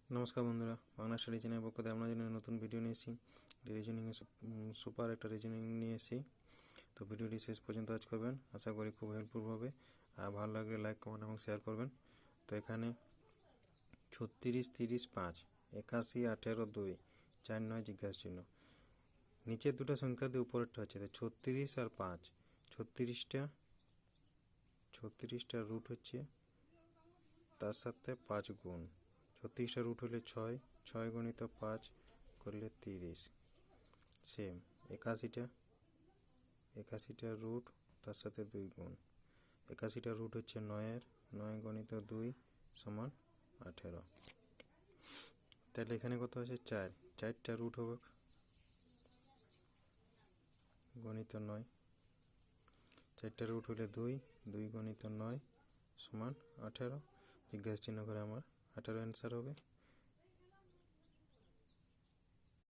নমস্কার বন্ধুরা, বাংলা স্টাডি চ্যানেলের পক্ষ থেকে আপনার জন্য নতুন ভিডিও নিয়ে এসেছি। রিজনিংয়ে সুপার একটা রিজনিং নিয়ে এসেছি। তো ভিডিওটি শেষ পর্যন্ত ওয়াচ করবেন, আশা করি খুব হেল্পফুল হবে। আর ভালো লাগলে লাইক, কমেন্ট এবং শেয়ার করবেন। তো এখানে 36, 30, 5, 81, 18, 2, 4, 9 জিজ্ঞাসা চিহ্ন। নিচের দুটো সংখ্যা দিয়ে উপরেরটা হচ্ছে 36 আর 5। 36টা রুট হচ্ছে, তার সাথে 5 গুণ। 36টা রুট হলে 6, 6 গুণিত 5 করলে 30। সেম 81টা রুট, তার সাথে 2 গুণ। 81টা রুট হচ্ছে 9, 9 গুণিত 2 সমান 18। তাহলে এখানে কত আছে? 4, 4টা রুট হবে গণিত 9। 4টা রুট হলে 2, 2 গুণিত 9 সমান 18। জিজ্ঞাসা চিহ্ন করে আমার 18 অ্যান্সার হবে।